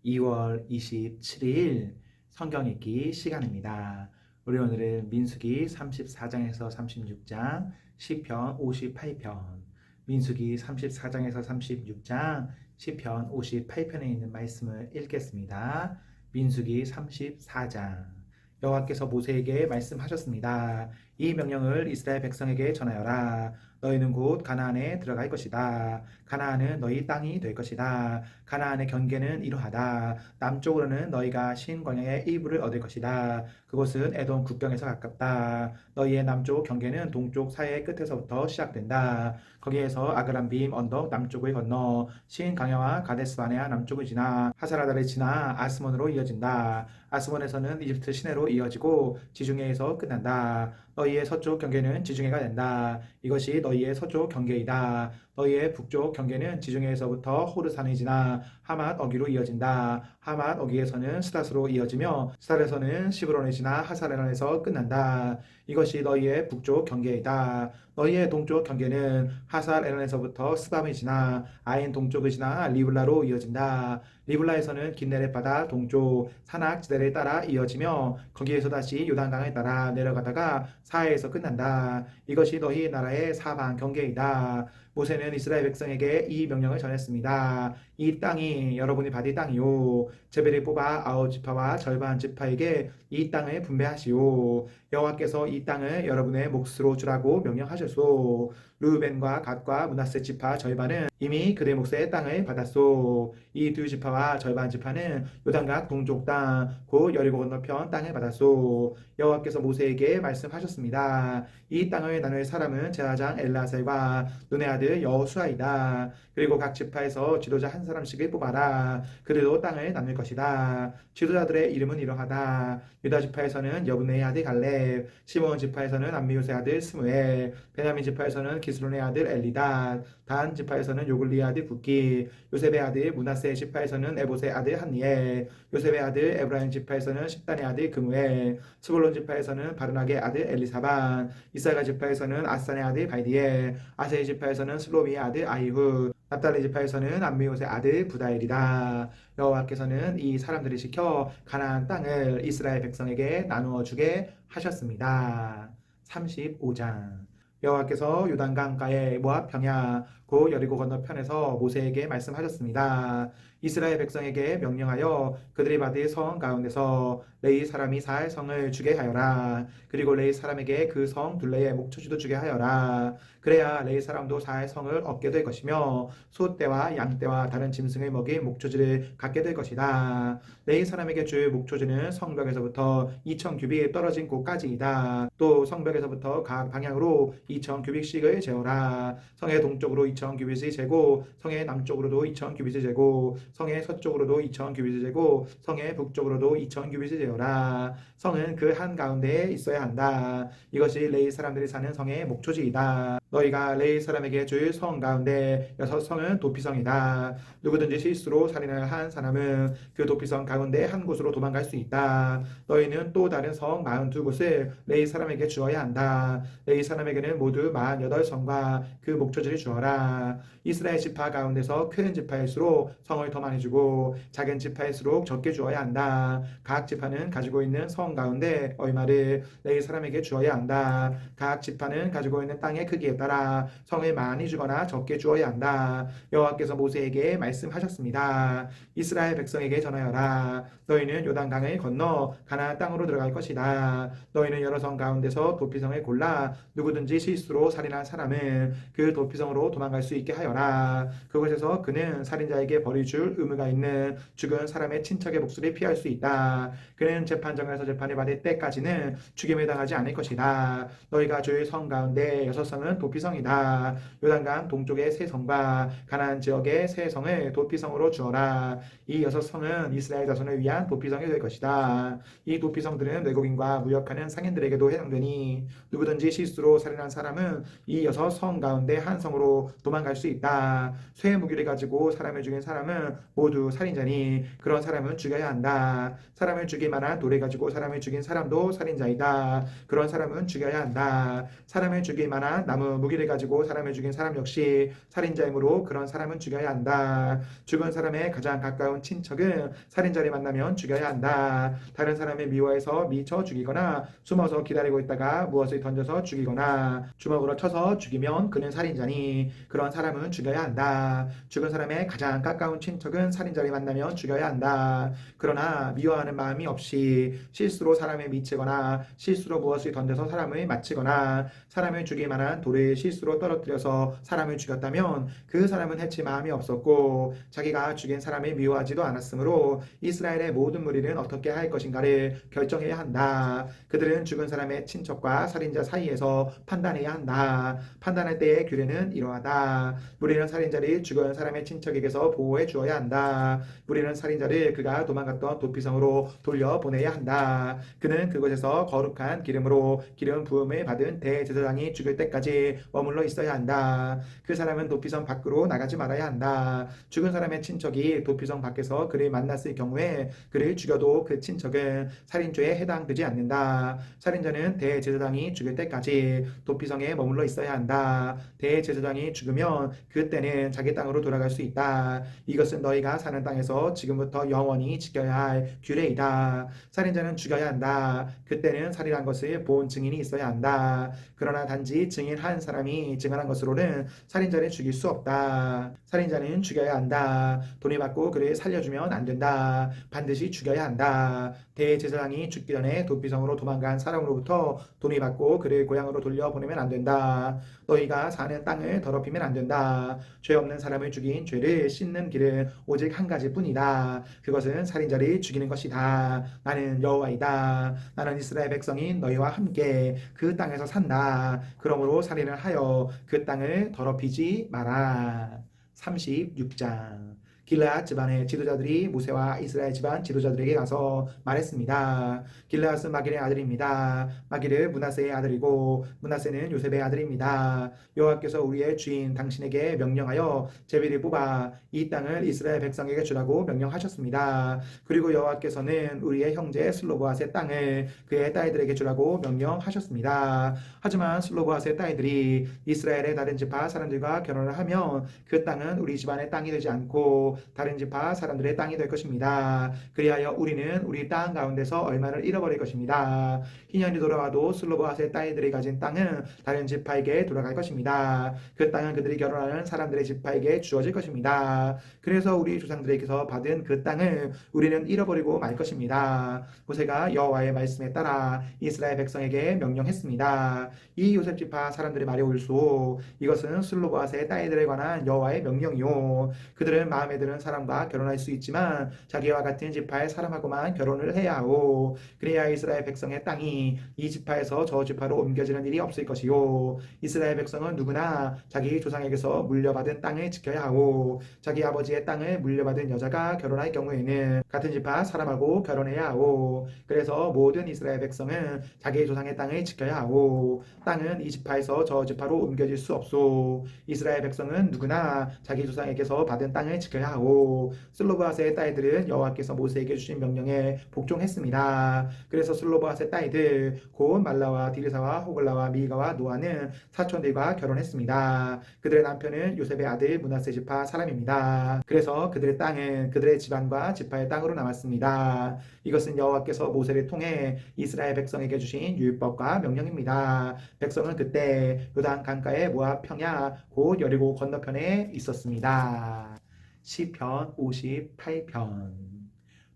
2월 27일 성경 읽기 시간입니다. 우리 오늘은 민수기 34장에서 36장, 시편 58편, 민수기 34장에서 36장, 시편 58편에 있는 말씀을 읽겠습니다. 민수기 34장. 여호와께서 모세에게 말씀하셨습니다. 이 명령을 이스라엘 백성에게 전하여라. 너희는 곧 가나안에 들어갈 것이다. 가나안은 너희 땅이 될 것이다. 가나안의 경계는 이러하다. 남쪽으로는 너희가 신 광야의 일부를 얻을 것이다. 그곳은 에돔 국경에서 가깝다. 너희의 남쪽 경계는 동쪽 사해의 끝에서부터 시작된다. 거기에서 아그람빔 언덕 남쪽을 건너 신 광야와 가데스바네아 남쪽을 지나 하사라다를 지나 아스몬으로 이어진다. 아스몬에서는 이집트 시내로 이어지고 지중해에서 끝난다. 너희의 서쪽 경계는 지중해가 된다. 이것이 너희의 서쪽 경계이다. 너희의 북쪽 경계는 지중해에서부터 호르산을 지나 하맛 어기로 이어진다. 하맛 어기에서는 스닷으로 이어지며 스닷에서는 시브론을 지나 하사레란에서 끝난다. 이것이 너희의 북쪽 경계이다. 너희의 동쪽 경계는 하사레란에서부터 스밤을 지나 아인 동쪽을 지나 리블라로 이어진다. 리블라에서는 긴네렛 바다 동쪽 산악지대를 따라 이어지며 거기에서 다시 요단강을 따라 내려가다가 사해에서 끝난다. 이것이 너희 나라의 사방 경계이다. 모세는 이스라엘 백성에게 이 명령을 전했습니다. 이 땅이 여러분이 받을 땅이요 제벨을 뽑아 아홉 지파와 절반 지파에게 이 땅을 분배하시오. 여호와께서 이 땅을 여러분의 몫으로 주라고 명령하셨소. 르우벤과 갓과 므낫세 지파 절반은 이미 그들 몫의 땅을 받았소. 이 두 지파와 절반 지파는 요단강 동쪽 땅 곧 여리고 건너편 땅을 받았소. 여호와께서 모세에게 말씀하셨습니다. 이 땅을 나눌 사람은 제사장 엘라셀과 눈의 아들 여호수아이다. 그리고 각 지파에서 지도자 한 사람씩을 뽑아라. 그들도 땅을 나눌 것이다. 지도자들의 이름은 이러하다. 유다 지파에서는 여분의 아들 갈렙, 시므온 지파에서는 암미우스의 아들 스무엘, 베냐민 지파에서는 기스론의 아들 엘리닷, 단 지파에서는 요글리의 아들 붓기, 요셉의 아들 므낫세 지파에서는 에봇의 아들 한니엘, 요셉의 아들 에브라임 지파에서는 십단의 아들 그무엘, 스불론 지파에서는 바르낙의 아들 엘리사반, 이사가 지파에서는 아산의 아들 발디엘, 아세이 지파에서는 슬로미의 아들 아이후, 납달리 지파에서는 암미옷의 아들 부다엘이다. 여호와께서는 이 사람들을 시켜 가나안 땅을 이스라엘 백성에게 나누어 주게 하셨습니다. 35장. 여호와께서 요단강가의 모압 평야 곧 여리고 건너편에서 모세에게 말씀하셨습니다. 이스라엘 백성에게 명령하여 그들이 받을 성 가운데서 레위 사람이 살 성을 주게 하여라. 그리고 레위 사람에게 그 성 둘레에 목초지도 주게 하여라. 그래야 레위 사람도 살 성을 얻게 될 것이며 소떼와 양떼와 다른 짐승을 먹일 목초지를 갖게 될 것이다. 레위 사람에게 줄 목초지는 성벽에서부터 2,000 규빗 떨어진 곳까지이다. 또 성벽에서부터 각 방향으로 2,000 규빗씩을 재어라. 성의 동쪽으로 2,000 규빗을 재고 성의 남쪽으로도 2,000 규빗을 재고 성의 서쪽으로도 2,000 규빗을 재고 성의 북쪽으로도 2,000 규빗을 재어라. 성은 그 한가운데에 있어야 한다. 이것이 레위 사람들이 사는 성의 목초지이다. 너희가 레위 사람에게 줄 성 가운데 6성은 도피성이다. 누구든지 실수로 살인을 한 사람은 그 도피성 가운데 한 곳으로 도망갈 수 있다. 너희는 또 다른 성 42곳을 레위 사람에게 주어야 한다. 레위 사람에게는 모두 48성과 그 목초지를 주어라. 이스라엘 지파 가운데서 큰 지파일수록 성을 더 많이 주고 작은 지파일수록 적게 주어야 한다. 각 지파는 가지고 있는 성 가운데 얼마를 레위 사람에게 주어야 한다. 각 지파는 가지고 있는 땅의 크기에 따라 성을 많이 주거나 적게 주어야 한다. 여호와께서 모세에게 말씀하셨습니다. 이스라엘 백성에게 전하여라. 너희는 요단강을 건너 가나안 땅으로 들어갈 것이다. 너희는 여러 성 가운데서 도피성을 골라 누구든지 실수로 살인한 사람은 그 도피성으로 도망갈 수 있게 하여라. 그곳에서 그는 살인자에게 벌을 줄 의무가 있는 죽은 사람의 친척의 목소리를 피할 수 있다. 그는 재판정에서 재판을 받을 때까지는 죽임을 당하지 않을 것이다. 너희가 줄 성 가운데 6성은 도피성이다. 요단강 동쪽의 3성과 가나안 지역의 3성을 도피성으로 주어라. 이 6성은 이스라엘 자손을 위한 도피성이 될 것이다. 이 도피성들은 외국인과 무역하는 상인들에게도 해당되니 누구든지 실수로 살인한 사람은 이 6성 가운데 한 성으로 도망갈 수 있다. 쇠 무기를 가지고 사람을 죽인 사람은 모두 살인자니 그런 사람은 죽여야 한다. 사람을 죽일 만한 돌을 가지고 사람을 죽인 사람도 살인자이다. 그런 사람은 죽여야 한다. 사람을 죽일 만한 나무 무기를 가지고 사람을 죽인 사람 역시 살인자이므로 그런 사람은 죽여야 한다. 죽은 사람의 가장 가까운 친척은 살인자를 만나면 죽여야 한다. 다른 사람을 미워해서 미쳐 죽이거나 숨어서 기다리고 있다가 무엇을 던져서 죽이거나 주먹으로 쳐서 죽이면 그는 살인자니 그런 사람은 죽여야 한다. 죽은 사람의 가장 가까운 친척은 살인자를 만나면 죽여야 한다. 그러나 미워하는 마음이 없이 실수로 사람을 미치거나 실수로 무엇을 던져서 사람을 맞히거나 사람을 죽일 만한 돌을 실수로 떨어뜨려서 사람을 죽였다면 그 사람은 해칠 마음이 없었고 자기가 죽인 사람을 미워하지도 않았으므로 이스라엘의 모든 무리는 어떻게 할 것인가를 결정해야 한다. 그들은 죽은 사람의 친척과 살인자 사이에서 판단해야 한다. 판단할 때의 규례는 이러하다. 우리는 살인자를 죽은 사람의 친척에게서 보호해 주어야 한다. 우리는 살인자를 그가 도망갔던 도피성으로 돌려보내야 한다. 그는 그곳에서 거룩한 기름으로 기름 부음을 받은 대제사장이 죽을 때까지 머물러 있어야 한다. 그 사람은 도피성 밖으로 나가지 말아야 한다. 죽은 사람의 친척이 도피성 밖에서 그를 만났을 경우에 그를 죽여도 그 친척은 살인죄에 해당되지 않는다. 살인자는 대제사장이 죽을 때까지 도피성에 머물러 있어야 한다. 대제사장이 죽으면 그때는 자기 땅으로 돌아갈 수 있다. 이것은 너희가 사는 땅에서 지금부터 영원히 지켜야 할 규례이다. 살인자는 죽여야 한다. 그때는 살인한 것을 본 증인이 있어야 한다. 그러나 단지 증인 한 사람이 증언한 것으로는 살인자를 죽일 수 없다. 살인자는 죽여야 한다. 돈을 받고 그를 살려주면 안 된다. 반드시 죽여야 한다. 대제사장이 죽기 전에 도피성으로 도망간 사람으로부터 돈을 받고 그를 고향으로 돌려보내면 안 된다. 너희가 사는 땅을 더럽히면 안 된다. 죄 없는 사람을 죽인 죄를 씻는 길은 오직 한 가지뿐이다. 그것은 살인자를 죽이는 것이다. 나는 여호와이다. 나는 이스라엘 백성인 너희와 함께 그 땅에서 산다. 그러므로 살인을 하여 그 땅을 더럽히지 마라. 36장. 길르앗 집안의 지도자들이 모세와 이스라엘 집안 지도자들에게 가서 말했습니다. 길르앗은 마길의 아들입니다. 마길은 므낫세의 아들이고 므낫세는 요셉의 아들입니다. 여호와께서 우리의 주인 당신에게 명령하여 제비를 뽑아 이 땅을 이스라엘 백성에게 주라고 명령하셨습니다. 그리고 여호와께서는 우리의 형제 슬로보앗의 땅을 그의 딸들에게 주라고 명령하셨습니다. 하지만 슬로보앗의 딸들이 이스라엘의 다른 지파 사람들과 결혼을 하면 그 땅은 우리 집안의 땅이 되지 않고 다른 지파 사람들의 땅이 될 것입니다. 그리하여 우리는 우리 땅 가운데서 얼마를 잃어버릴 것입니다. 희년이 돌아와도 슬로보앗의 딸들이 가진 땅은 다른 지파에게 돌아갈 것입니다. 그 땅은 그들이 결혼하는 사람들의 지파에게 주어질 것입니다. 그래서 우리 조상들에게서 받은 그 땅을 우리는 잃어버리고 말 것입니다. 모세가 여호와의 말씀에 따라 이스라엘 백성에게 명령했습니다. 이 요셉 지파 사람들의 말이 옳소. 이것은 슬로보앗의 딸들에 관한 여호와의 명령이요. 그들은 마음에 드는 사람과 결혼할 수 있지만 자기와 같은 지파의 사람하고만 결혼을 해야 하고 그래야 이스라엘 백성의 땅이 이 지파에서 저 지파로 옮겨지는 일이 없을 것이요. 이스라엘 백성은 누구나 자기 조상에게서 물려받은 땅을 지켜야 하고 자기 아버지의 땅을 물려받은 여자가 결혼할 경우에는 같은 지파 사람하고 결혼해야 하고 그래서 모든 이스라엘 백성은 자기 조상의 땅을 지켜야 하고 땅은 이 지파에서 저 지파로 옮겨질 수 없소. 이스라엘 백성은 누구나 자기 조상에게서 받은 땅을 지켜야 하고 슬로보앗의 딸들은 여호와께서 모세에게 주신 명령에 복종했습니다. 그래서 슬로보앗의 딸들 곧 말라와 디르사와 호글라와 미가와 노아는 사촌들과 결혼했습니다. 그들의 남편은 요셉의 아들 므낫세 지파 사람입니다. 그래서 그들의 땅은 그들의 집안과 지파의 땅으로 남았습니다. 이것은 여호와께서 모세를 통해 이스라엘 백성에게 주신 율법과 명령입니다. 백성은 그때 요단 강가의 모압 평야 곧 여리고 건너편에 있었습니다. 시편 58편.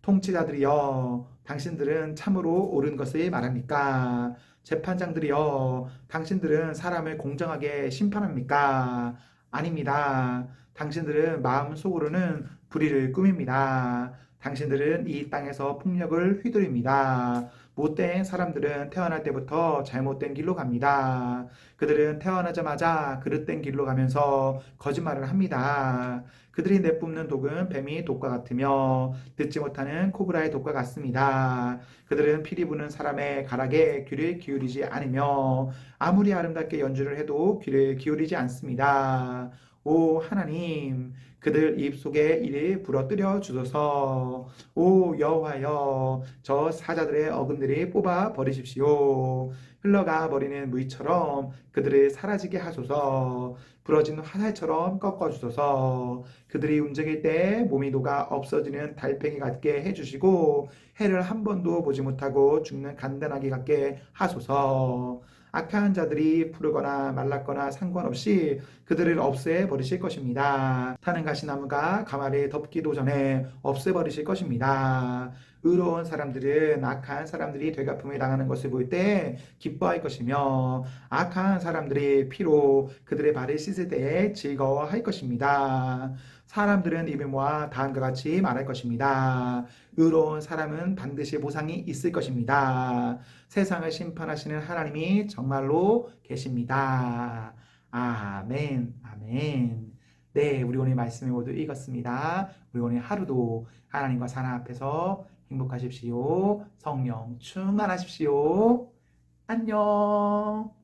통치자들이여 당신들은 참으로 옳은 것을 말합니까? 재판장들이여 당신들은 사람을 공정하게 심판합니까? 아닙니다. 당신들은 마음속으로는 불의를 꾸밉니다. 당신들은 이 땅에서 폭력을 휘두릅니다. 못된 사람들은 태어날 때부터 잘못된 길로 갑니다. 그들은 태어나자마자 그릇된 길로 가면서 거짓말을 합니다. 그들이 내뿜는 독은 뱀이 독과 같으며 듣지 못하는 코브라의 독과 같습니다. 그들은 피리 부는 사람의 가락에 귀를 기울이지 않으며 아무리 아름답게 연주를 해도 귀를 기울이지 않습니다. 오 하나님, 그들 입속에 이리 부러뜨려 주소서. 오 여호와여, 저 사자들의 어금니를 뽑아 버리십시오. 흘러가 버리는 무희처럼 그들을 사라지게 하소서. 부러진 화살처럼 꺾어 주소서. 그들이 움직일 때 몸이 녹아 없어지는 달팽이 같게 해주시고 해를 한 번도 보지 못하고 죽는 간단하게 같게 하소서. 악한 자들이 푸르거나 말랐거나 상관없이 그들을 없애 버리실 것입니다. 타는 가시나무가 가마를 덮기도 전에 없애 버리실 것입니다. 의로운 사람들은 악한 사람들이 되갚음을 당하는 것을 볼 때 기뻐할 것이며 악한 사람들이 피로 그들의 발을 씻을 때에 즐거워할 것입니다. 사람들은 입을 모아 다음과 같이 말할 것입니다. 의로운 사람은 반드시 보상이 있을 것입니다. 세상을 심판하시는 하나님이 정말로 계십니다. 아멘, 아멘. 네, 우리 오늘 말씀을 모두 읽었습니다. 우리 오늘 하루도 하나님과 사랑 앞에서 행복하십시오. 성령 충만하십시오. 안녕.